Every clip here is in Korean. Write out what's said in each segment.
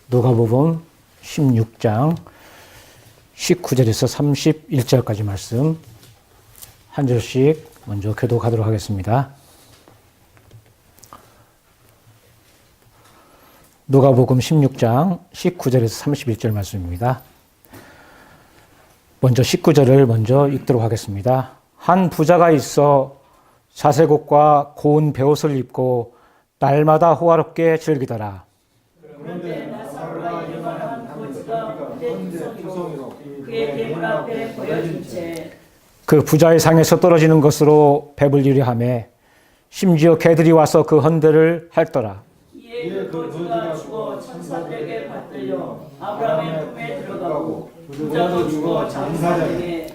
누가복음 16장 19절에서 31절까지 말씀 한 절씩 먼저 교독하도록 하겠습니다. 누가복음 16장 19절에서 31절 말씀입니다. 먼저 19절을 먼저 읽도록 하겠습니다. 한 부자가 있어 자색옷과 고운 베옷을 입고 날마다 호화롭게 즐기더라. 그런데 나사로라 이름하는 한 거지가 그의 투성이로 그의 대문 앞에 보여진 채 그 부자의 상에서 떨어지는 것으로 배불리려 하며 심지어 개들이 와서 그 헌대를 핥더라. 이에 그 거지가 죽어 천사들에게 받들려 아브라함의 품에 들어가고 부자도 죽어 장사되게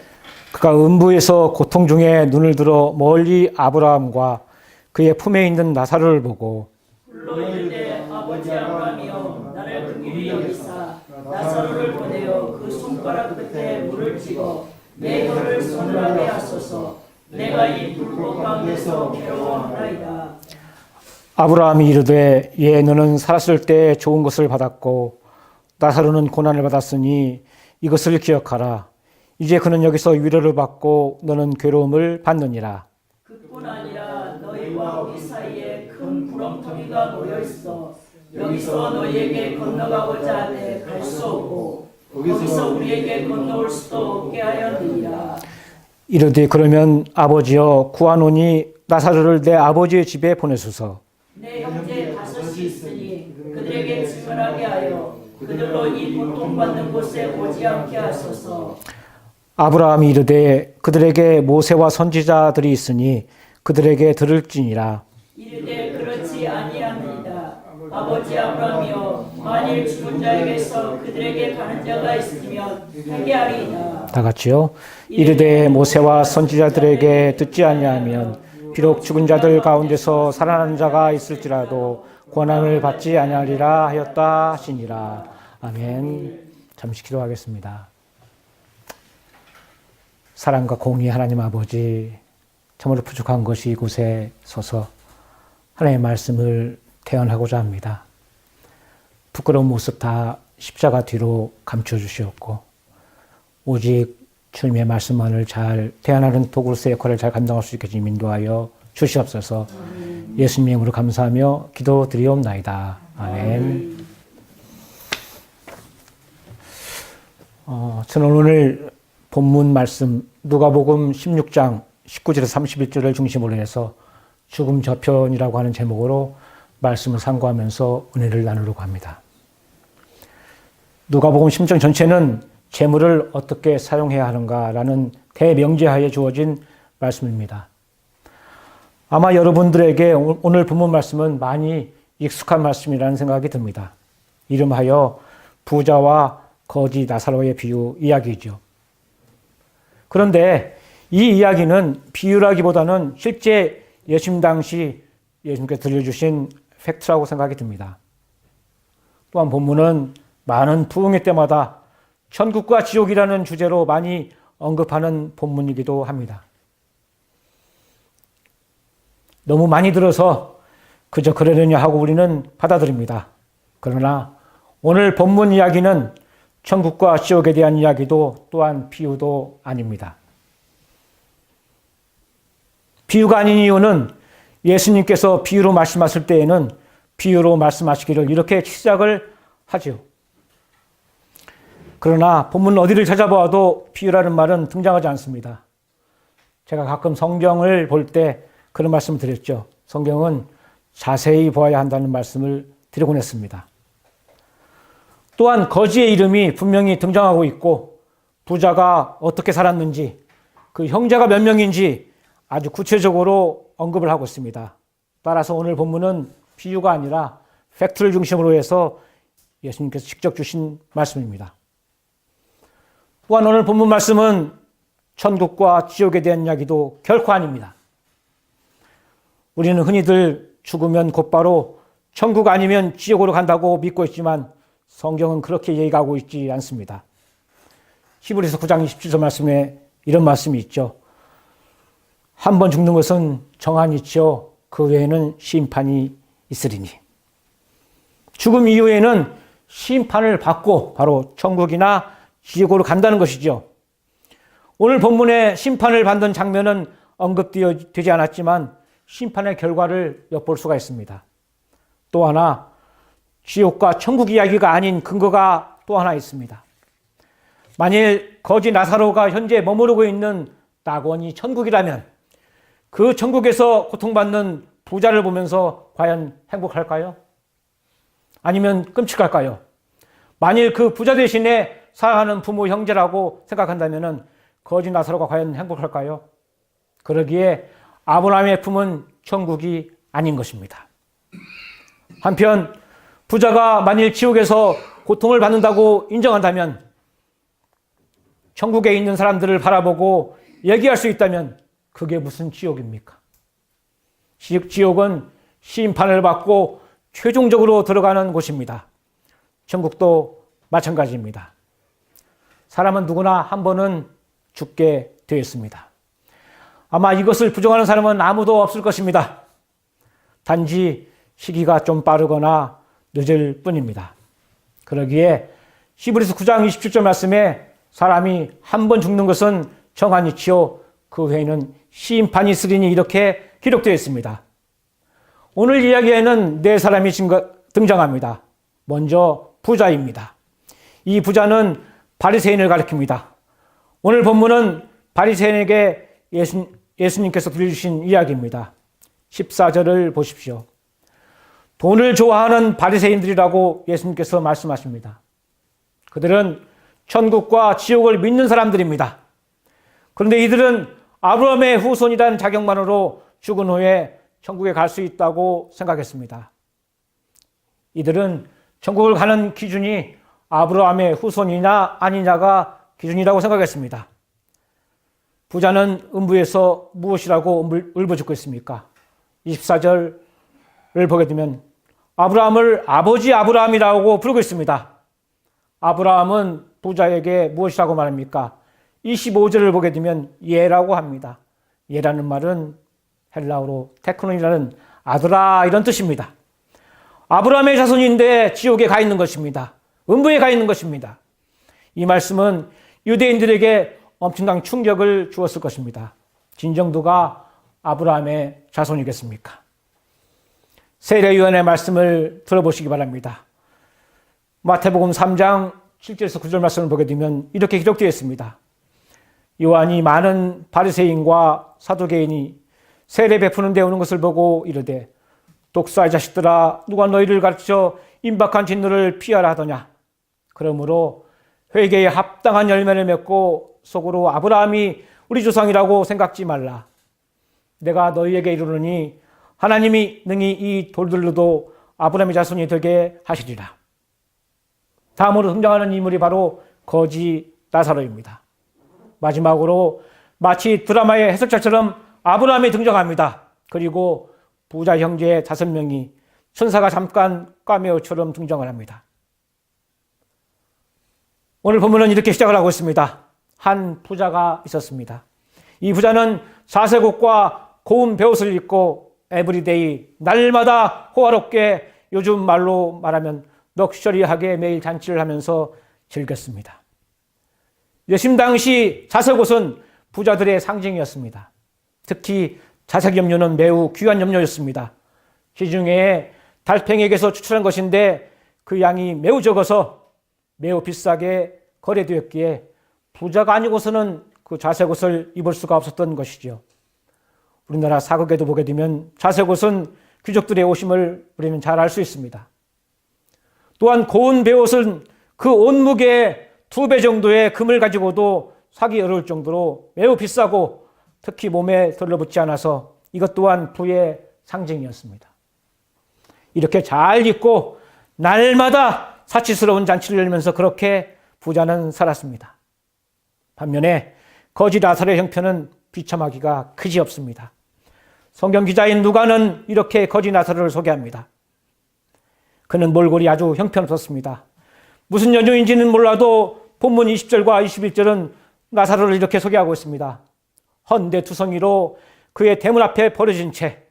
그가 음부에서 고통 중에 눈을 들어 멀리 아브라함과 그의 품에 있는 나사로를 보고 불러 이르되 아버지 아브라함이여 나를 긍휼히 여기사 나사로를 보내어 그 손가락 끝에 물을 찍어 내 혀를 서늘하게 하소서 내가 이 불꽃 가운데서 괴로워하나이다. 아브라함이 이르되 예 너는 살았을 때 좋은 것을 받았고 나사로는 고난을 받았으니 이것을 기억하라. 이제 그는 여기서 위로를 받고 너는 괴로움을 받느니라. 그뿐 아니라 너희와 우리 사이에 큰 구렁텅이가 놓여 있어 여기서 너희에게 건너가고자 하되 갈 수 없고 거기서 우리에게 건너올 수도 없게 하였느니라. 이르되 그러면 아버지여 구하노니 나사로를 내 아버지의 집에 보내소서. 내 형제 다섯이 있으니 그들에게 증언하게 하여 그들로 이 고통받는 곳에 오지 않게 하소서. 아브라함이 이르되 그들에게 모세와 선지자들이 있으니 그들에게 들을지니라. 이르되 그렇지 아니하느니라. 아버지 아브라함이여 만일 죽은 자에게서 그들에게 가는 자가 있으면 하게 하리이다. 다 같이요. 이르되 모세와 선지자들에게 듣지 아니하면 비록 죽은 자들 가운데서 살아난 자가 있을지라도 고난을 받지 아니하리라 하였다 하시니라. 아멘. 잠시 기도하겠습니다. 사랑과 공의 하나님 아버지, 참으로 부족한 것이 이곳에 서서 하나님의 말씀을 대언하고자 합니다. 부끄러운 모습 다 십자가 뒤로 감춰주시옵고 오직 주님의 말씀만을 잘 대언하는 도구로서의 역할을 잘 감당할 수 있게 좀 인도하여 주시옵소서. 예수님의 이름으로 감사하며 기도드리옵나이다. 아멘. 저는 오늘 본문 말씀 누가복음 16장 19절에서 31절을 중심으로 해서 죽음 저편이라고 하는 제목으로 말씀을 상고하면서 은혜를 나누려고 합니다. 누가복음 16장 전체는 재물을 어떻게 사용해야 하는가라는 대명제하에 주어진 말씀입니다. 아마 여러분들에게 오늘 본문 말씀은 많이 익숙한 말씀이라는 생각이 듭니다. 이름하여 부자와 거지 나사로의 비유 이야기죠. 그런데 이 이야기는 비유라기보다는 실제 예수님 당시 예수님께서 들려주신 팩트라고 생각이 듭니다. 또한 본문은 많은 부흥회 때마다 천국과 지옥이라는 주제로 많이 언급하는 본문이기도 합니다. 너무 많이 들어서 그저 그러려냐 하고 우리는 받아들입니다. 그러나 오늘 본문 이야기는 천국과 지옥에 대한 이야기도 또한 비유도 아닙니다. 비유가 아닌 이유는 예수님께서 비유로 말씀하실 때에는 비유로 말씀하시기를 이렇게 시작을 하죠. 그러나 본문 어디를 찾아보아도 비유라는 말은 등장하지 않습니다. 제가 가끔 성경을 볼 때 그런 말씀을 드렸죠. 성경은 자세히 보아야 한다는 말씀을 드리곤 했습니다. 또한 거지의 이름이 분명히 등장하고 있고 부자가 어떻게 살았는지 그 형제가 몇 명인지 아주 구체적으로 언급을 하고 있습니다. 따라서 오늘 본문은 비유가 아니라 팩트를 중심으로 해서 예수님께서 직접 주신 말씀입니다. 또한 오늘 본문 말씀은 천국과 지옥에 대한 이야기도 결코 아닙니다. 우리는 흔히들 죽으면 곧바로 천국 아니면 지옥으로 간다고 믿고 있지만 성경은 그렇게 얘기하고 있지 않습니다. 히브리서 9장 27절 말씀에 이런 말씀이 있죠. 한 번 죽는 것은 정한이 있죠. 그 외에는 심판이 있으리니. 죽음 이후에는 심판을 받고 바로 천국이나 지옥으로 간다는 것이죠. 오늘 본문에 심판을 받는 장면은 언급되지 않았지만 심판의 결과를 엿볼 수가 있습니다. 또 하나 지옥과 천국 이야기가 아닌 근거가 또 하나 있습니다. 만일 거지 나사로가 현재 머무르고 있는 낙원이 천국이라면 그 천국에서 고통받는 부자를 보면서 과연 행복할까요? 아니면 끔찍할까요? 만일 그 부자 대신에 사랑하는 부모 형제라고 생각한다면 거지 나사로가 과연 행복할까요? 그러기에 아브라함의 품은 천국이 아닌 것입니다. 한편 부자가 만일 지옥에서 고통을 받는다고 인정한다면 천국에 있는 사람들을 바라보고 얘기할 수 있다면 그게 무슨 지옥입니까? 지옥은 심판을 받고 최종적으로 들어가는 곳입니다. 천국도 마찬가지입니다. 사람은 누구나 한 번은 죽게 되어 있습니다. 아마 이것을 부정하는 사람은 아무도 없을 것입니다. 단지 시기가 좀 빠르거나 늦을 뿐입니다. 그러기에 히브리서 9장 27절 말씀에 사람이 한 번 죽는 것은 정한이치요 그 후에는 심판이 있으리니 이렇게 기록되어 있습니다. 오늘 이야기에는 네 사람이 등장합니다. 먼저 부자입니다. 이 부자는 바리새인을 가리킵니다. 오늘 본문은 바리새인에게 예수님께서 들려주신 이야기입니다. 14절을 보십시오. 돈을 좋아하는 바리새인들이라고 예수님께서 말씀하십니다. 그들은 천국과 지옥을 믿는 사람들입니다. 그런데 이들은 아브라함의 후손이라는 자격만으로 죽은 후에 천국에 갈 수 있다고 생각했습니다. 이들은 천국을 가는 기준이 아브라함의 후손이냐 아니냐가 기준이라고 생각했습니다. 부자는 음부에서 무엇이라고 울부짖고 있습니까? 24절을 보게 되면 아브라함을 아버지 아브라함이라고 부르고 있습니다. 아브라함은 부자에게 무엇이라고 말합니까? 25절을 보게 되면 예라고 합니다. 예라는 말은 헬라어로 테크논이라는 아들아 이런 뜻입니다. 아브라함의 자손인데 지옥에 가 있는 것입니다. 음부에 가 있는 것입니다. 이 말씀은 유대인들에게 엄청난 충격을 주었을 것입니다. 진정 누가 아브라함의 자손이겠습니까? 세례요한의 말씀을 들어보시기 바랍니다. 마태복음 3장 7절에서 9절 말씀을 보게 되면 이렇게 기록되어 있습니다. 요한이 많은 바리새인과 사두개인이 세례 베푸는 데 오는 것을 보고 이르되 독사의 자식들아 누가 너희를 가르쳐 임박한 진노를 피하라 하더냐. 그러므로 회개에 합당한 열매를 맺고 속으로 아브라함이 우리 조상이라고 생각지 말라. 내가 너희에게 이르노니 하나님이 능히 이 돌들로도 아브라함의 자손이 되게 하시리라. 다음으로 등장하는 인물이 바로 거지 나사로입니다. 마지막으로 마치 드라마의 해석자처럼 아브라함이 등장합니다. 그리고 부자 형제 5명이 천사가 잠깐 카메오처럼 등장을 합니다. 오늘 본문은 이렇게 시작을 하고 있습니다. 한 부자가 있었습니다. 이 부자는 자색옷과 고운 베옷을 입고 에브리데이 날마다 호화롭게 요즘 말로 말하면 럭셔리하게 매일 잔치를 하면서 즐겼습니다. 예수님 당시 자색옷은 부자들의 상징이었습니다. 특히 자색 염료는 매우 귀한 염료였습니다. 시중에 달팽이에게서 추출한 것인데 그 양이 매우 적어서 매우 비싸게 거래되었기에 부자가 아니고서는 그 자색옷을 입을 수가 없었던 것이죠. 우리나라 사극에도 보게 되면 자색옷은 귀족들의 옷임을 우리는 잘 알 수 있습니다. 또한 고운 베옷은 그 온무게의 2배 정도의 금을 가지고도 사기 어려울 정도로 매우 비싸고 특히 몸에 들러붙지 않아서 이것 또한 부의 상징이었습니다. 이렇게 잘 입고 날마다 사치스러운 잔치를 열면서 그렇게 부자는 살았습니다. 반면에 거지 나사로의 형편은 비참하기가 그지없습니다. 성경 기자인 누가는 이렇게 거지 나사로를 소개합니다. 그는 몰골이 아주 형편없었습니다. 무슨 연유인지는 몰라도 본문 20절과 21절은 나사로를 이렇게 소개하고 있습니다. 헌대투성이로 그의 대문 앞에 버려진 채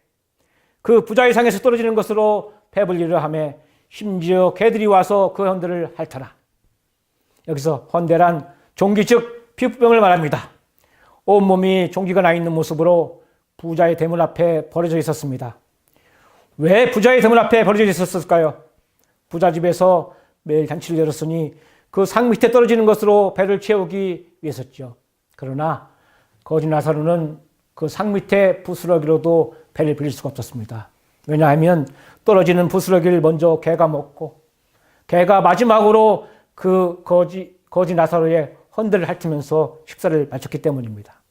그 부자의 상에서 떨어지는 것으로 배불리려 하며 심지어 개들이 와서 그 헌들을 핥아라. 여기서 헌대란 종기 즉 피부병을 말합니다. 온몸이 종기가 나 있는 모습으로 부자의 대문 앞에 버려져 있었습니다. 왜 부자의 대문 앞에 버려져 있었을까요? 부자 집에서 매일 잔치를 열었으니 그 상 밑에 떨어지는 것으로 배를 채우기 위해서죠. 그러나 거지 나사로는 그 상 밑에 부스러기로도 배를 빌릴 수가 없었습니다. 왜냐하면 떨어지는 부스러기를 먼저 개가 먹고 개가 마지막으로 그 거지 나사로의 헌들을 핥으면서 식사를 마쳤기 때문입니다.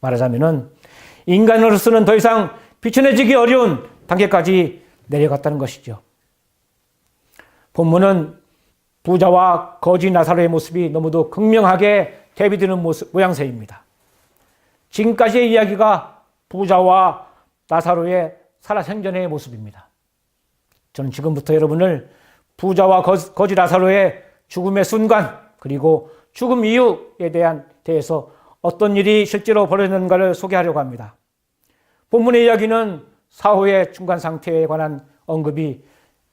말하자면 인간으로서는 더 이상 비춰내지기 어려운 단계까지 내려갔다는 것이죠. 본문은 부자와 거지 나사로의 모습이 너무도 극명하게 대비되는 모양새입니다. 지금까지의 이야기가 부자와 나사로의 살아생전의 모습입니다. 저는 지금부터 여러분을 부자와 거지 나사로의 죽음의 순간 그리고 죽음 이유에 대해서 어떤 일이 실제로 벌어졌는가를 소개하려고 합니다. 본문의 이야기는 사후의 중간 상태에 관한 언급이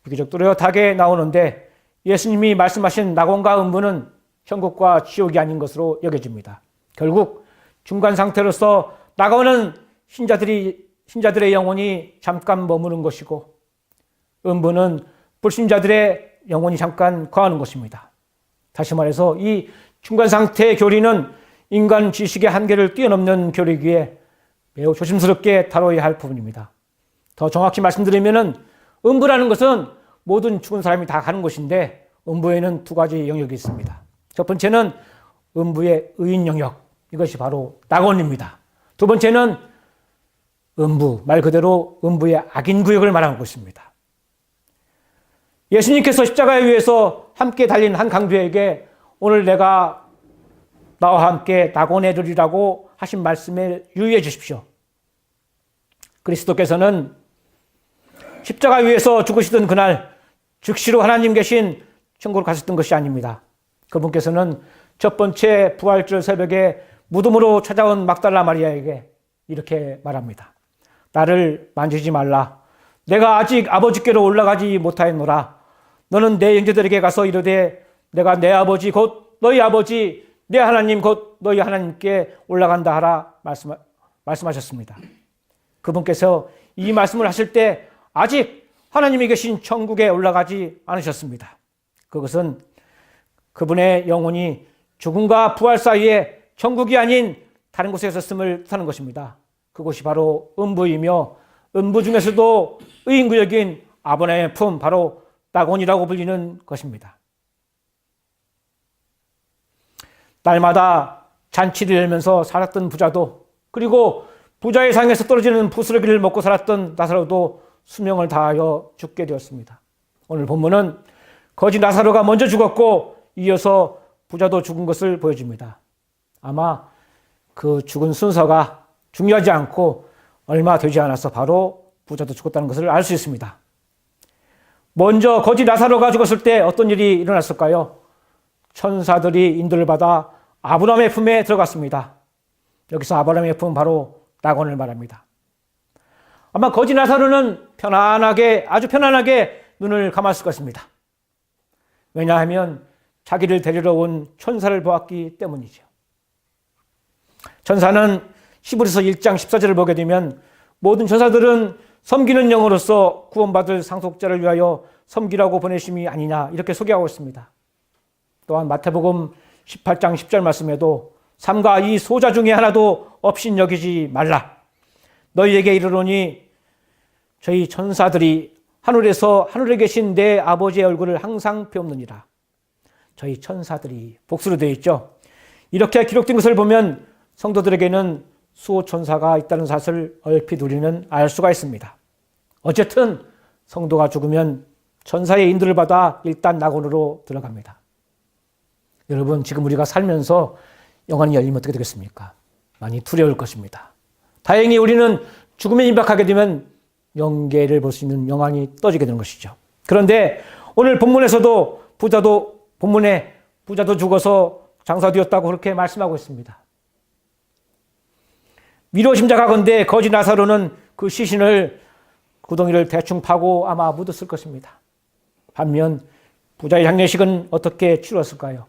비교적 뚜렷하게 나오는데 예수님이 말씀하신 낙원과 음부는 천국과 지옥이 아닌 것으로 여겨집니다. 결국 중간 상태로서 낙원은 신자들의 영혼이 잠깐 머무는 것이고 음부는 불신자들의 영혼이 잠깐 거하는 것입니다. 다시 말해서 이 중간 상태의 교리는 인간 지식의 한계를 뛰어넘는 교리이기에 매우 조심스럽게 다뤄야 할 부분입니다. 더 정확히 말씀드리면 음부라는 것은 모든 죽은 사람이 다 가는 곳인데 음부에는 두 가지 영역이 있습니다. 첫 번째는 음부의 의인 영역, 이것이 바로 낙원입니다. 두 번째는 음부, 말 그대로 음부의 악인 구역을 말하는 것입니다. 예수님께서 십자가에 위해서 함께 달린 한 강도에게 오늘 내가 나와 함께 낙원에 이르리라고 하신 말씀에 유의해 주십시오. 그리스도께서는 십자가 위에서 죽으시던 그날 즉시로 하나님 계신 천국으로 가셨던 것이 아닙니다. 그분께서는 첫 번째 부활절 새벽에 무덤으로 찾아온 막달라 마리아에게 이렇게 말합니다. 나를 만지지 말라. 내가 아직 아버지께로 올라가지 못하였노라. 너는 내 형제들에게 가서 이르되 내가 내 아버지 곧 너희 아버지 내 하나님 곧 너희 하나님께 올라간다 하라 말씀하셨습니다. 그분께서 이 말씀을 하실 때 아직 하나님이 계신 천국에 올라가지 않으셨습니다. 그것은 그분의 영혼이 죽음과 부활 사이에 천국이 아닌 다른 곳에 있었음을 뜻하는 것입니다. 그곳이 바로 음부이며 음부 중에서도 의인구역인 아브라함의 품, 바로 낙원이라고 불리는 것입니다. 날마다 잔치를 열면서 살았던 부자도, 그리고 부자의 상에서 떨어지는 부스러기를 먹고 살았던 나사로도 수명을 다하여 죽게 되었습니다. 오늘 본문은 거지 나사로가 먼저 죽었고 이어서 부자도 죽은 것을 보여줍니다. 아마 그 죽은 순서가 중요하지 않고 얼마 되지 않아서 바로 부자도 죽었다는 것을 알 수 있습니다. 먼저 거지 나사로가 죽었을 때 어떤 일이 일어났을까요? 천사들이 인도를 받아 아브라함의 품에 들어갔습니다. 여기서 아브라함의 품, 바로 낙원을 말합니다. 아마 거지 나사로는 아주 편안하게 눈을 감았을 것입니다. 왜냐하면 자기를 데리러 온 천사를 보았기 때문이죠. 천사는 히브리서 1장 14절을 보게 되면 모든 천사들은 섬기는 영으로서 구원받을 상속자를 위하여 섬기라고 보내심이 아니냐, 이렇게 소개하고 있습니다. 또한 마태복음 18장 10절 말씀에도 삼가 이 소자 중에 하나도 업신여기지 말라. 너희에게 이르노니 저희 천사들이 하늘에 계신 내 아버지의 얼굴을 항상 배옵느니라. 저희 천사들이 복수로 되어 있죠. 이렇게 기록된 것을 보면 성도들에게는 수호천사가 있다는 사실을 얼핏 우리는 알 수가 있습니다. 어쨌든 성도가 죽으면 천사의 인도를 받아 일단 낙원으로 들어갑니다. 여러분, 지금 우리가 살면서 영안이 열리면 어떻게 되겠습니까? 많이 두려울 것입니다. 다행히 우리는 죽음에 임박하게 되면 영계를 볼 수 있는 영안이 떠지게 되는 것이죠. 그런데 오늘 본문에서도 본문에 부자도 죽어서 장사되었다고 그렇게 말씀하고 있습니다. 위로심장하건대 거지 나사로는 그 시신을 구덩이를 대충 파고 아마 묻었을 것입니다. 반면 부자의 장례식은 어떻게 치렀을까요?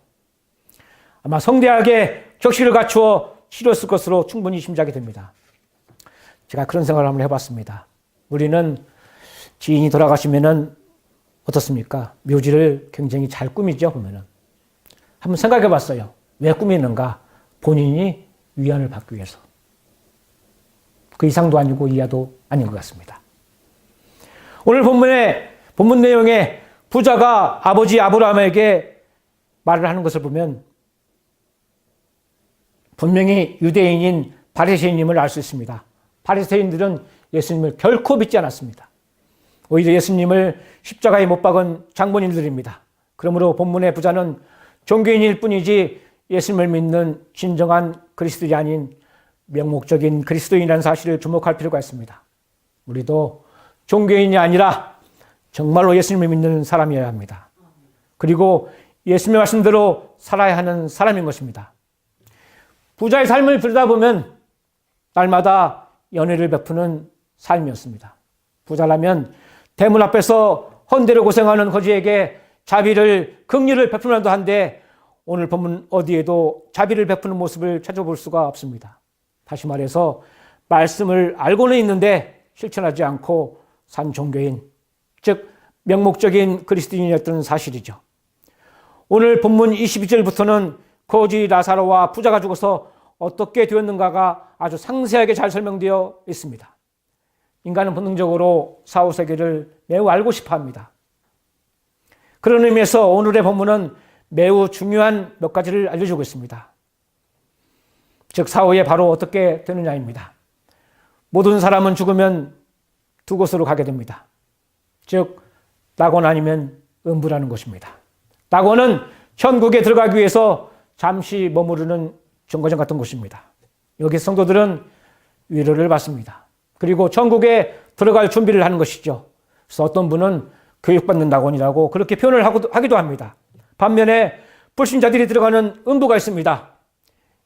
아마 성대하게 격식을 갖추어 치렀을 것으로 충분히 짐작이 됩니다. 제가 그런 생각을 한번 해봤습니다. 우리는 지인이 돌아가시면은 어떻습니까? 묘지를 굉장히 잘 꾸미죠, 보면은. 한번 생각해 봤어요. 왜 꾸미는가? 본인이 위안을 받기 위해서. 그 이상도 아니고 이하도 아닌 것 같습니다. 오늘 본문 내용에 부자가 아버지 아브라함에게 말을 하는 것을 보면 분명히 유대인인 바리새인임을 알 수 있습니다. 바리새인들은 예수님을 결코 믿지 않았습니다. 오히려 예수님을 십자가에 못 박은 장본인들입니다. 그러므로 본문의 부자는 종교인일 뿐이지 예수님을 믿는 진정한 그리스도인이 아닌 명목적인 그리스도인이라는 사실을 주목할 필요가 있습니다. 우리도 종교인이 아니라 정말로 예수님을 믿는 사람이어야 합니다. 그리고 예수님의 말씀대로 살아야 하는 사람인 것입니다. 부자의 삶을 들여다보면 날마다 연회를 베푸는 삶이었습니다. 부자라면 대문 앞에서 헌대로 고생하는 거지에게 자비를, 긍휼을 베풀만도 한데 오늘 본문 어디에도 자비를 베푸는 모습을 찾아볼 수가 없습니다. 다시 말해서 말씀을 알고는 있는데 실천하지 않고 산 종교인, 즉 명목적인 그리스도인이었던 사실이죠. 오늘 본문 22절부터는 거지 라사로와 부자가 죽어서 어떻게 되었는가가 아주 상세하게 잘 설명되어 있습니다. 인간은 본능적으로 사후세계를 매우 알고 싶어 합니다. 그런 의미에서 오늘의 본문은 매우 중요한 몇 가지를 알려주고 있습니다. 즉 사후에 바로 어떻게 되느냐입니다. 모든 사람은 죽으면 두 곳으로 가게 됩니다. 즉 낙원 아니면 음부라는 것입니다. 낙원은 천국에 들어가기 위해서 잠시 머무르는 정거장 같은 곳입니다. 여기 성도들은 위로를 받습니다. 그리고 천국에 들어갈 준비를 하는 것이죠. 그래서 어떤 분은 교육받는 낙원이라고 그렇게 표현을 하기도 합니다. 반면에 불신자들이 들어가는 음부가 있습니다.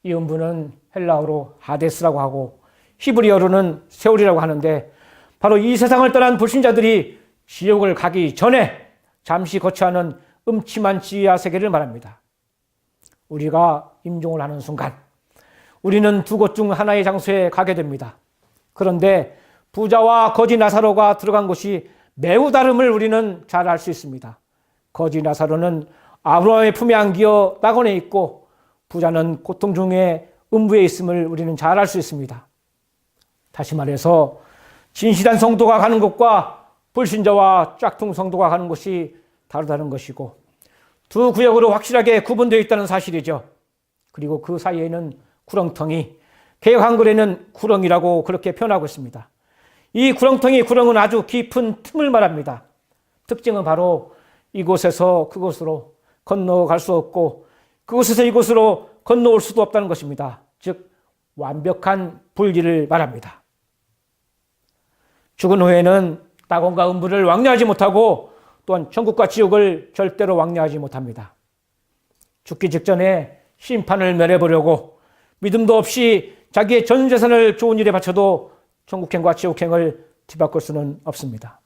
이 음부는 헬라어로 하데스라고 하고 히브리어로는 세월이라고 하는데 바로 이 세상을 떠난 불신자들이 지옥을 가기 전에 잠시 거쳐야 하는 음침한 지하 세계를 말합니다. 우리가 임종을 하는 순간 우리는 두 곳 중 하나의 장소에 가게 됩니다. 그런데 부자와 거지 나사로가 들어간 곳이 매우 다름을 우리는 잘 알 수 있습니다. 거지 나사로는 아브라함의 품에 안기어 낙원에 있고 부자는 고통 중에 음부에 있음을 우리는 잘 알 수 있습니다. 다시 말해서 진실한 성도가 가는 곳과 불신자와 짝퉁 성도가 가는 곳이 다르다는 것이고 두 구역으로 확실하게 구분되어 있다는 사실이죠. 그리고 그 사이에는 구렁텅이, 개역 한글에는 구렁이라고 그렇게 표현하고 있습니다. 이 구렁은 아주 깊은 틈을 말합니다. 특징은 바로 이곳에서 그곳으로 건너갈 수 없고 그곳에서 이곳으로 건너올 수도 없다는 것입니다. 즉 완벽한 분리를 말합니다. 죽은 후에는 낙원과 음부를 왕래하지 못하고 또한 천국과 지옥을 절대로 왕래하지 못합니다. 죽기 직전에 심판을 면해보려고 믿음도 없이 자기의 전 재산을 좋은 일에 바쳐도 천국행과 지옥행을 뒤바꿀 수는 없습니다.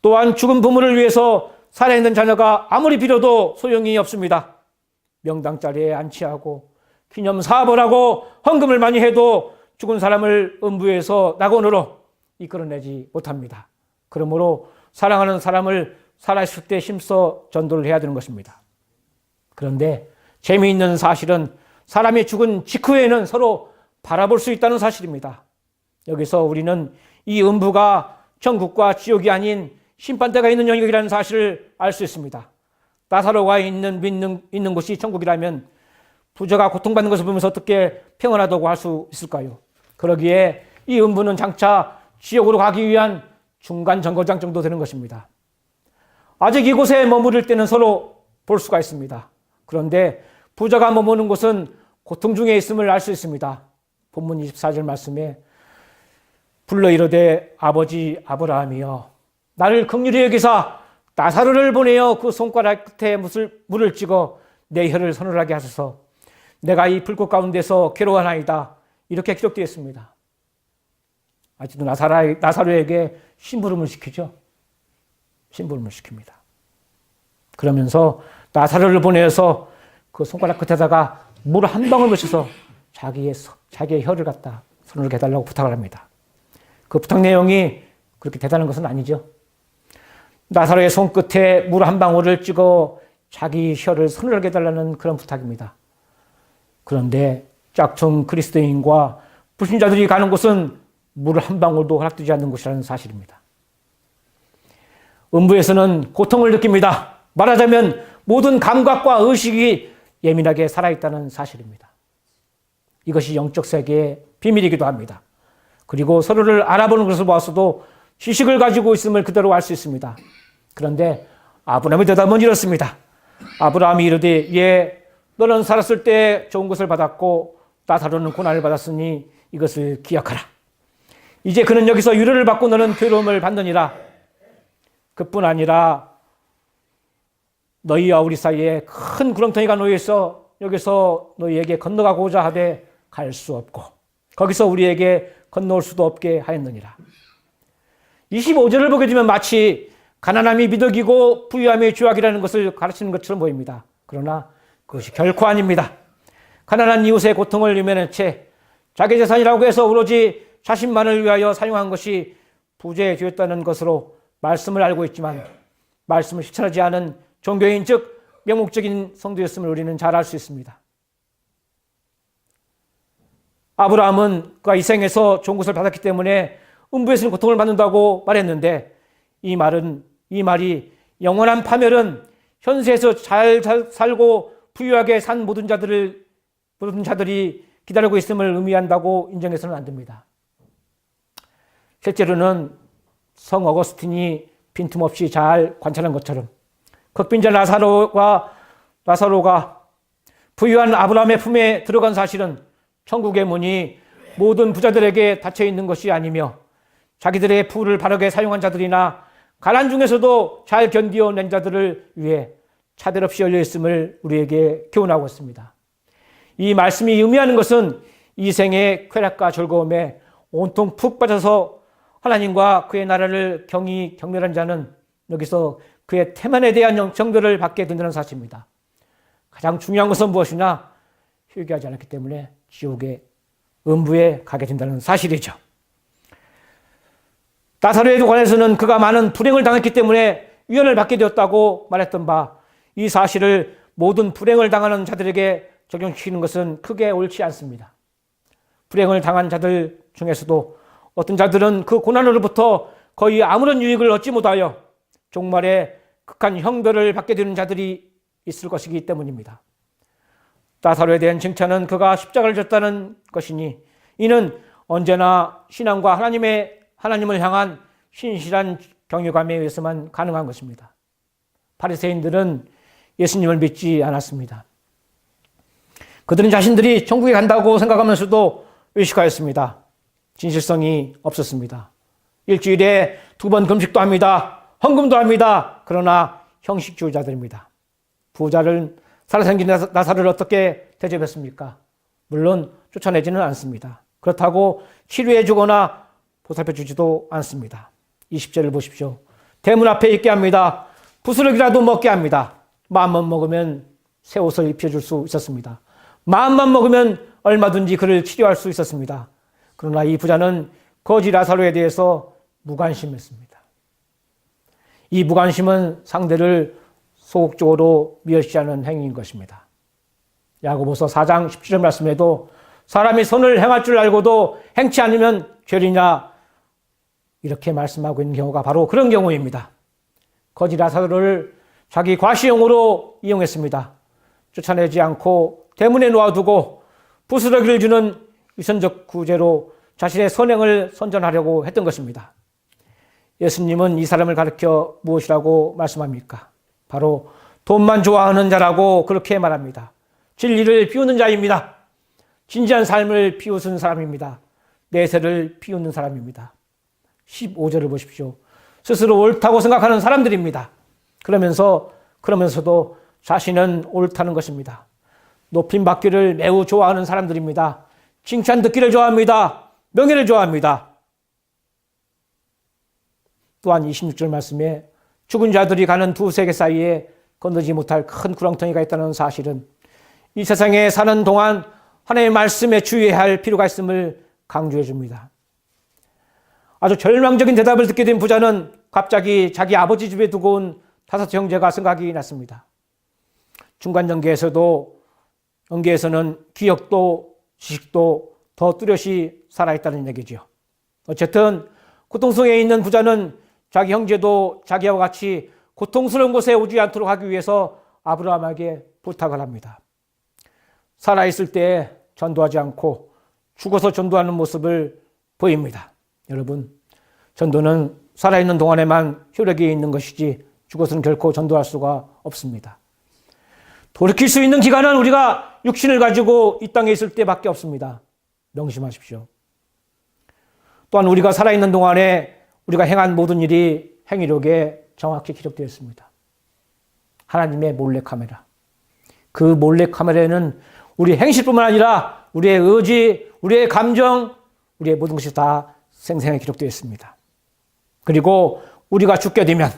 또한 죽은 부모를 위해서 살아있는 자녀가 아무리 빌어도 소용이 없습니다. 명당 자리에 안치하고 기념 사업을 하고 헌금을 많이 해도 죽은 사람을 음부에서 낙원으로 이끌어내지 못합니다. 그러므로 사랑하는 사람을 살아있을 때 힘써 전도를 해야 되는 것입니다. 그런데 재미있는 사실은 사람이 죽은 직후에는 서로 바라볼 수 있다는 사실입니다. 여기서 우리는 이 음부가 천국과 지옥이 아닌 심판대가 있는 영역이라는 사실을 알 수 있습니다. 나사로가 있는 곳이 천국이라면 부자가 고통받는 것을 보면서 어떻게 평안하다고 할 수 있을까요? 그러기에 이 음부는 장차 지옥으로 가기 위한 중간 정거장 정도 되는 것입니다. 아직 이곳에 머무를 때는 서로 볼 수가 있습니다. 그런데 부자가 머무는 곳은 고통 중에 있음을 알 수 있습니다. 본문 24절 말씀에 불러 이르되 아버지 아브라함이여 나를 긍휼히 여기사 나사로를 보내어 그 손가락 끝에 물을 찍어 내 혀를 서늘하게 하소서 내가 이 불꽃 가운데서 괴로워하나이다. 이렇게 기록되어 있습니다. 아직도 나사로에게 심부름을 시키죠. 심부름을 시킵니다. 그러면서 나사로를 보내서 그 손가락 끝에다가 물 한 방울 묻혀서 자기의 혀를 갖다 손을 해달라고 부탁을 합니다. 그 부탁 내용이 그렇게 대단한 것은 아니죠. 나사로의 손끝에 물 한 방울을 찍어 자기 혀를 서늘하게 해달라는 그런 부탁입니다. 그런데 짝퉁 그리스도인과 불신자들이 가는 곳은 물 한 방울도 허락되지 않는 곳이라는 사실입니다. 음부에서는 고통을 느낍니다. 말하자면 모든 감각과 의식이 예민하게 살아있다는 사실입니다. 이것이 영적 세계의 비밀이기도 합니다. 그리고 서로를 알아보는 것을 보았어도 지식을 가지고 있음을 그대로 알 수 있습니다. 그런데 아브라함의 대답은 이렇습니다. 아브라함이 이르되 예, 너는 살았을 때 좋은 것을 받았고 나사로는 고난을 받았으니 이것을 기억하라. 이제 그는 여기서 위로를 받고 너는 괴로움을 받느니라. 그뿐 아니라 너희와 우리 사이에 큰 구렁텅이가 놓여있어 여기서 너희에게 건너가고자 하되 갈 수 없고 거기서 우리에게 건너올 수도 없게 하였느니라. 25절을 보게 되면 마치 가난함이 미덕이고 부유함이 죄악이라는 것을 가르치는 것처럼 보입니다. 그러나 그것이 결코 아닙니다. 가난한 이웃의 고통을 유면한 채 자기 재산이라고 해서 오로지 자신만을 위하여 사용한 것이 부재에 되었다는 것으로 말씀을 알고 있지만 말씀을 실천하지 않은 종교인 즉 명목적인 성도였음을 우리는 잘 알 수 있습니다. 아브라함은 그가 이 생에서 좋은 것을 받았기 때문에 음부에서는 고통을 받는다고 말했는데 이 말이 영원한 파멸은 현세에서 잘 살고 부유하게 산 모든 자들이 기다리고 있음을 의미한다고 인정해서는 안 됩니다. 실제로는 성 어거스틴이 빈틈없이 잘 관찰한 것처럼 극빈자 나사로가 부유한 아브라함의 품에 들어간 사실은 천국의 문이 모든 부자들에게 닫혀 있는 것이 아니며 자기들의 부를 바르게 사용한 자들이나 가난 중에서도 잘 견디어낸 자들을 위해 차별 없이 열려 있음을 우리에게 교훈하고 있습니다. 이 말씀이 의미하는 것은 이 생의 쾌락과 즐거움에 온통 푹 빠져서 하나님과 그의 나라를 경멸한 자는 여기서 그의 태만에 대한 정죄를 받게 된다는 사실입니다. 가장 중요한 것은 무엇이나 회개하지 않았기 때문에 지옥의 음부에 가게 된다는 사실이죠. 나사로에 관해서는 그가 많은 불행을 당했기 때문에 유언을 받게 되었다고 말했던 바, 이 사실을 모든 불행을 당하는 자들에게 적용시키는 것은 크게 옳지 않습니다. 불행을 당한 자들 중에서도 어떤 자들은 그 고난으로부터 거의 아무런 유익을 얻지 못하여 종말에 극한 형벌을 받게 되는 자들이 있을 것이기 때문입니다. 나사로에 대한 칭찬은 그가 십자가를 졌다는 것이니 이는 언제나 신앙과 하나님을 향한 신실한 경외감에 의해서만 가능한 것입니다. 바리새인들은 예수님을 믿지 않았습니다. 그들은 자신들이 천국에 간다고 생각하면서도 의식하였습니다. 진실성이 없었습니다. 일주일에 2번 금식도 합니다. 헌금도 합니다. 그러나 형식주의자들입니다. 부자를 살아생긴 나사로를 어떻게 대접했습니까? 물론 쫓아내지는 않습니다. 그렇다고 치료해 주거나 보살펴 주지도 않습니다. 20절을 보십시오. 대문 앞에 있게 합니다. 부스러기라도 먹게 합니다. 마음만 먹으면 새 옷을 입혀줄 수 있었습니다. 마음만 먹으면 얼마든지 그를 치료할 수 있었습니다. 그러나 이 부자는 거지 나사로에 대해서 무관심했습니다. 이 무관심은 상대를 소극적으로 멸시하는 행위인 것입니다. 야고보서 4장 17절 말씀에도 사람이 선을 행할 줄 알고도 행치 않으면 죄리냐 이렇게 말씀하고 있는 경우가 바로 그런 경우입니다. 거지 나사로를 자기 과시용으로 이용했습니다. 쫓아내지 않고 대문에 놓아두고 부스러기를 주는 위선적 구제로 자신의 선행을 선전하려고 했던 것입니다. 예수님은 이 사람을 가르쳐 무엇이라고 말씀합니까? 바로 돈만 좋아하는 자라고 그렇게 말합니다. 진리를 비우는 자입니다. 진지한 삶을 비웃은 사람입니다. 내세를 비웃는 사람입니다. 15절을 보십시오. 스스로 옳다고 생각하는 사람들입니다. 그러면서도 자신은 옳다는 것입니다. 높임 받기를 매우 좋아하는 사람들입니다. 칭찬 듣기를 좋아합니다. 명예를 좋아합니다. 또한 26절 말씀에 죽은 자들이 가는 두 세계 사이에 건너지 못할 큰 구렁텅이가 있다는 사실은 이 세상에 사는 동안 하나님의 말씀에 주의해야 할 필요가 있음을 강조해 줍니다. 아주 절망적인 대답을 듣게 된 부자는 갑자기 자기 아버지 집에 두고 온 5 형제가 생각이 났습니다. 중간 연계에서는 기억도 지식도 더 뚜렷이 살아있다는 얘기죠. 어쨌든 고통성에 있는 부자는 자기 형제도 자기와 같이 고통스러운 곳에 오지 않도록 하기 위해서 아브라함에게 부탁을 합니다. 살아있을 때 전도하지 않고 죽어서 전도하는 모습을 보입니다. 여러분, 전도는 살아있는 동안에만 효력이 있는 것이지 죽어서는 결코 전도할 수가 없습니다. 돌이킬 수 있는 기간은 우리가 육신을 가지고 이 땅에 있을 때밖에 없습니다. 명심하십시오. 또한 우리가 살아있는 동안에 우리가 행한 모든 일이 행위록에 정확히 기록되어 있습니다. 하나님의 몰래카메라. 그 몰래카메라에는 우리 행실뿐만 아니라 우리의 의지, 우리의 감정, 우리의 모든 것이 다 생생하게 기록되어 있습니다. 그리고 우리가 죽게 되면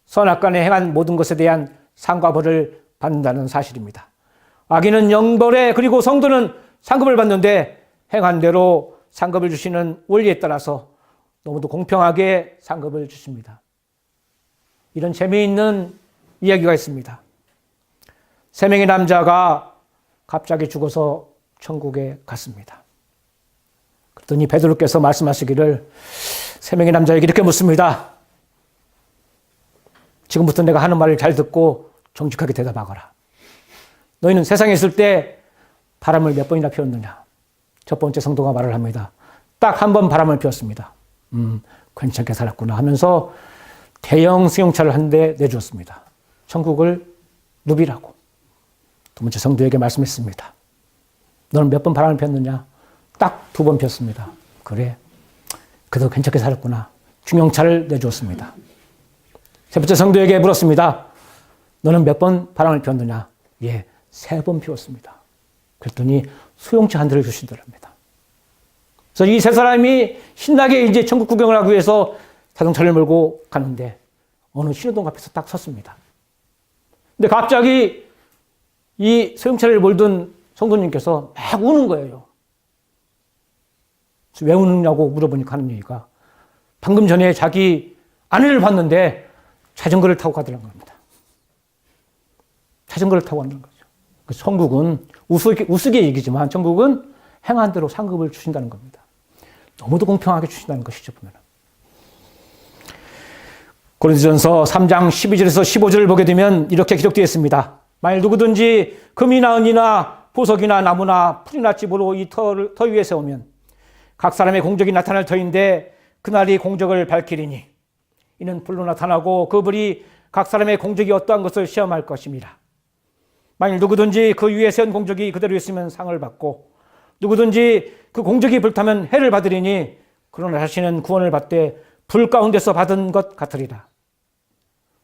선악간에 행한 모든 것에 대한 상과 벌을 받는다는 사실입니다. 악인은 영벌에 그리고 성도는 상급을 받는데 행한 대로 상급을 주시는 원리에 따라서 너무도 공평하게 상급을 주십니다. 이런 재미있는 이야기가 있습니다. 3명의 남자가 갑자기 죽어서 천국에 갔습니다. 그랬더니 베드로께서 말씀하시기를 3명의 남자에게 이렇게 묻습니다. 지금부터 내가 하는 말을 잘 듣고 정직하게 대답하거라. 너희는 세상에 있을 때 바람을 몇 번이나 피웠느냐? 첫 번째 성도가 말을 합니다. 딱 한 번 바람을 피웠습니다. 괜찮게 살았구나 하면서 대형 수용차를 한 대 내주었습니다. 천국을 누비라고. 두 번째 성도에게 말씀했습니다. 너는 몇 번 바람을 피웠느냐? 딱 2번 피웠습니다. 그래. 그래도 괜찮게 살았구나. 중형차를 내주었습니다. 세 번째 성도에게 물었습니다. 너는 몇 번 바람을 피웠느냐? 예, 3번 피웠습니다. 그랬더니 수용차 한 대를 주시더랍니다. 그래서 이 3사람이 신나게 이제 천국 구경을 하기 위해서 자동차를 몰고 가는데 어느 신호등 앞에서 딱 섰습니다. 근데 갑자기 이 수용차를 몰던 성도님께서 막 우는 거예요. 왜 우느냐고 물어보니까 하는 얘기가 방금 전에 자기 아내를 봤는데 자전거를 타고 가더라는 겁니다. 자전거를 타고 간다는 거죠. 천국은 우스개 얘기지만 천국은 행한 대로 상급을 주신다는 겁니다. 너무도 공평하게 주신다는 것이죠, 보면. 고린도전서 3장 12절에서 15절을 보게 되면 이렇게 기록되어 있습니다. 만일 누구든지 금이나 은이나 보석이나 나무나 풀이나 집으로 이 터 위에 세우면 각 사람의 공적이 나타날 터인데 그날이 공적을 밝히리니 이는 불로 나타나고 그 불이 각 사람의 공적이 어떠한 것을 시험할 것입니다. 만일 누구든지 그 위에 세운 공적이 그대로 있으면 상을 받고 누구든지 그 공적이 불타면 해를 받으리니 그러나 자신은 구원을 받되 불 가운데서 받은 것 같으리라.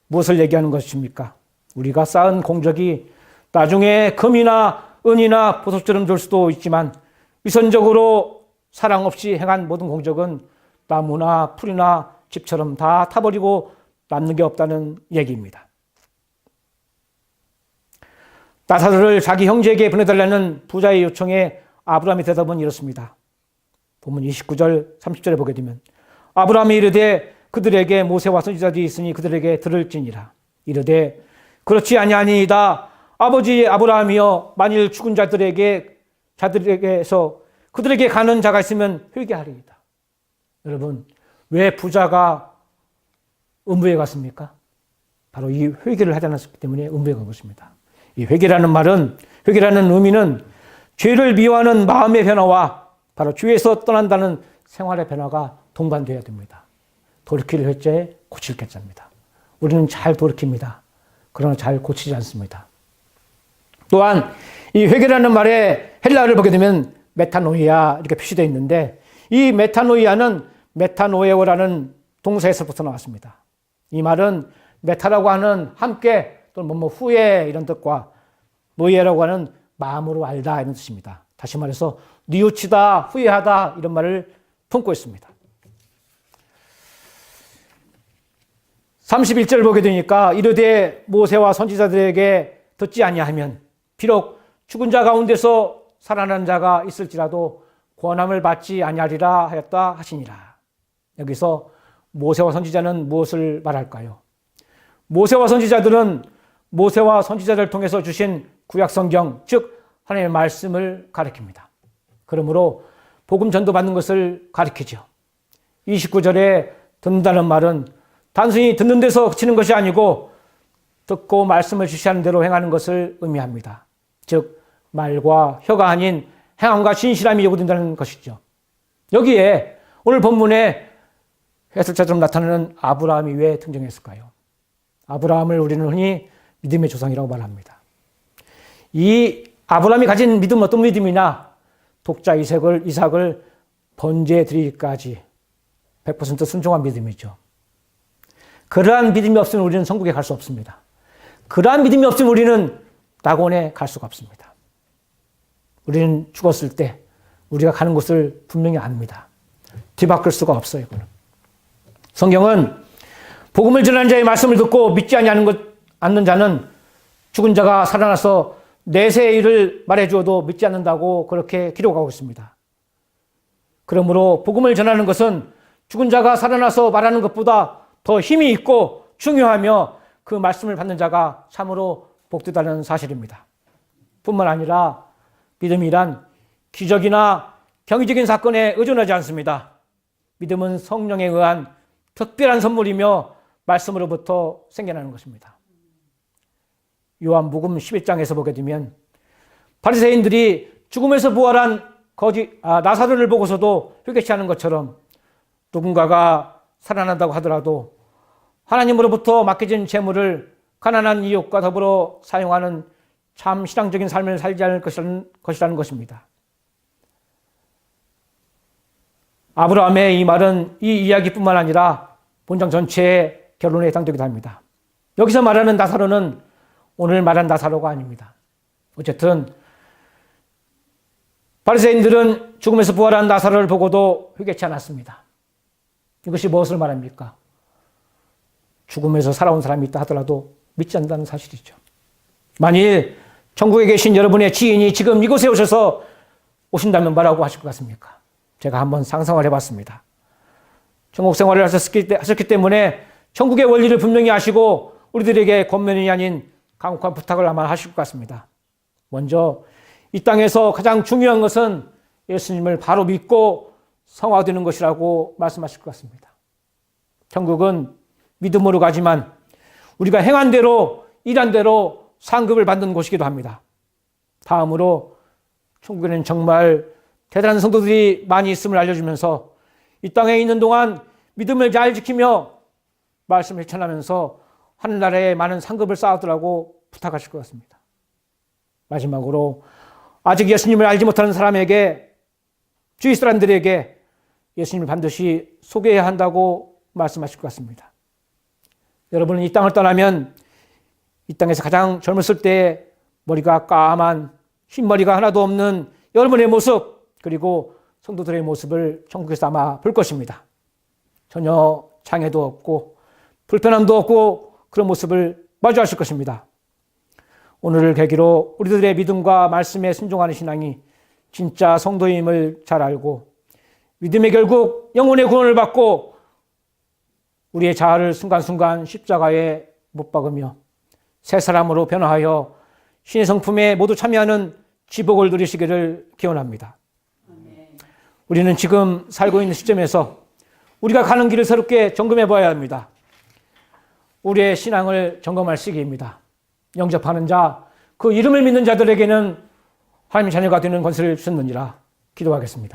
무엇을 얘기하는 것입니까? 우리가 쌓은 공적이 나중에 금이나 은이나 보석처럼 될 수도 있지만 위선적으로 사랑 없이 행한 모든 공적은 나무나 풀이나 집처럼 다 타버리고 남는 게 없다는 얘기입니다. 나사로를 자기 형제에게 보내달라는 부자의 요청에 아브라함의 대답은 이렇습니다. 본문 29절 30절에 보게 되면 아브라함이 이르되 그들에게 모세와 선지자들이 있으니 그들에게 들을지니라. 이르되 그렇지 아니하니이다. 아버지 아브라함이여 만일 죽은 자들에게서 그들에게 가는 자가 있으면 회개하리이다. 여러분, 왜 부자가 음부에 갔습니까? 바로 이 회개를 하지 않았기 때문에 음부에 간 것입니다. 이 회개라는 말은, 회개라는 의미는 죄를 미워하는 마음의 변화와 바로 죄에서 떠난다는 생활의 변화가 동반되어야 됩니다. 돌이킬 회자에 고칠 개자입니다. 우리는 잘 돌이킵니다. 그러나 잘 고치지 않습니다. 또한 이 회개라는 말에 헬라어를 보게 되면 메타노이아 이렇게 표시되어 있는데 이 메타노이아는 메타노에오라는 동사에서부터 나왔습니다. 이 말은 메타라고 하는 함께 또는 뭐뭐 후에 이런 뜻과 노이아라고 하는 마음으로 알다 이런 뜻입니다. 다시 말해서 뉘우치다, 후회하다 이런 말을 품고 있습니다. 31절을 보게 되니까 이르되 모세와 선지자들에게 듣지 아니하면 비록 죽은 자 가운데서 살아난 자가 있을지라도 권함을 받지 아니하리라 하였다 하시니라. 여기서 모세와 선지자는 무엇을 말할까요? 모세와 선지자들은 모세와 선지자를 통해서 주신 구약성경, 즉 하나님의 말씀을 가리킵니다. 그러므로 복음 전도받는 것을 가리키죠. 29절에 듣는다는 말은 단순히 듣는 데서 그치는 것이 아니고 듣고 말씀을 주시하는 대로 행하는 것을 의미합니다. 즉 말과 혀가 아닌 행함과 진실함이 요구된다는 것이죠. 여기에 오늘 본문에 해설자처럼 나타나는 아브라함이 왜 등장했을까요? 아브라함을 우리는 흔히 믿음의 조상이라고 말합니다. 이 아브라함이 가진 믿음은 어떤 믿음이냐? 독자 이삭을 번제해 드리기까지 100% 순종한 믿음이죠. 그러한 믿음이 없으면 우리는 천국에 갈 수 없습니다. 그러한 믿음이 없으면 우리는 낙원에 갈 수가 없습니다. 우리는 죽었을 때 우리가 가는 곳을 분명히 압니다. 뒤바꿀 수가 없어요. 이거는. 성경은 복음을 전하는 자의 말씀을 듣고 믿지 않는 자는 죽은 자가 살아나서 내세의 일을 말해주어도 믿지 않는다고 그렇게 기록하고 있습니다. 그러므로 복음을 전하는 것은 죽은 자가 살아나서 말하는 것보다 더 힘이 있고 중요하며 그 말씀을 받는 자가 참으로 복되다는 사실입니다. 뿐만 아니라 믿음이란 기적이나 경이적인 사건에 의존하지 않습니다. 믿음은 성령에 의한 특별한 선물이며 말씀으로부터 생겨나는 것입니다. 요한복음 11장에서 보게 되면 바리새인들이 죽음에서 부활한 나사로를 보고서도 회개치 않은 것처럼 누군가가 살아난다고 하더라도 하나님으로부터 맡겨진 재물을 가난한 이웃과 더불어 사용하는 참 신앙적인 삶을 살지 않을 것이라는 것입니다. 아브라함의 이 말은 이 이야기뿐만 아니라 본장 전체의 결론에 해당되기도 합니다. 여기서 말하는 나사로는 오늘 말한 나사로가 아닙니다. 어쨌든 바리새인들은 죽음에서 부활한 나사로를 보고도 회개치 않았습니다. 이것이 무엇을 말합니까? 죽음에서 살아온 사람이 있다 하더라도 믿지 않는다는 사실이죠. 만일 천국에 계신 여러분의 지인이 지금 이곳에 오신다면 뭐라고 하실 것 같습니까? 제가 한번 상상을 해봤습니다. 천국 생활을 하셨기 때문에 천국의 원리를 분명히 아시고 우리들에게 권면이 아닌 강력한 부탁을 아마 하실 것 같습니다. 먼저 이 땅에서 가장 중요한 것은 예수님을 바로 믿고 성화되는 것이라고 말씀하실 것 같습니다. 천국은 믿음으로 가지만 우리가 행한 대로 일한 대로 상급을 받는 곳이기도 합니다. 다음으로 천국에는 정말 대단한 성도들이 많이 있음을 알려주면서 이 땅에 있는 동안 믿음을 잘 지키며 말씀을 전하면서 하늘나라에 많은 상급을 쌓으라고 부탁하실 것 같습니다. 마지막으로 아직 예수님을 알지 못하는 사람에게 주위 사람들에게 예수님을 반드시 소개해야 한다고 말씀하실 것 같습니다. 여러분은 이 땅을 떠나면 이 땅에서 가장 젊었을 때 머리가 까만 흰머리가 하나도 없는 여러분의 모습 그리고 성도들의 모습을 천국에서 아마 볼 것입니다. 전혀 장애도 없고 불편함도 없고 그런 모습을 마주하실 것입니다. 오늘을 계기로 우리들의 믿음과 말씀에 순종하는 신앙이 진짜 성도임을 잘 알고 믿음의 결국 영혼의 구원을 받고 우리의 자아를 순간순간 십자가에 못 박으며 새 사람으로 변화하여 신의 성품에 모두 참여하는 지복을 누리시기를 기원합니다. 우리는 지금 살고 있는 시점에서 우리가 가는 길을 새롭게 점검해 봐야 합니다. 우리의 신앙을 점검할 시기입니다. 영접하는 자, 그 이름을 믿는 자들에게는 하나님의 자녀가 되는 권세를 주셨느니라 기도하겠습니다.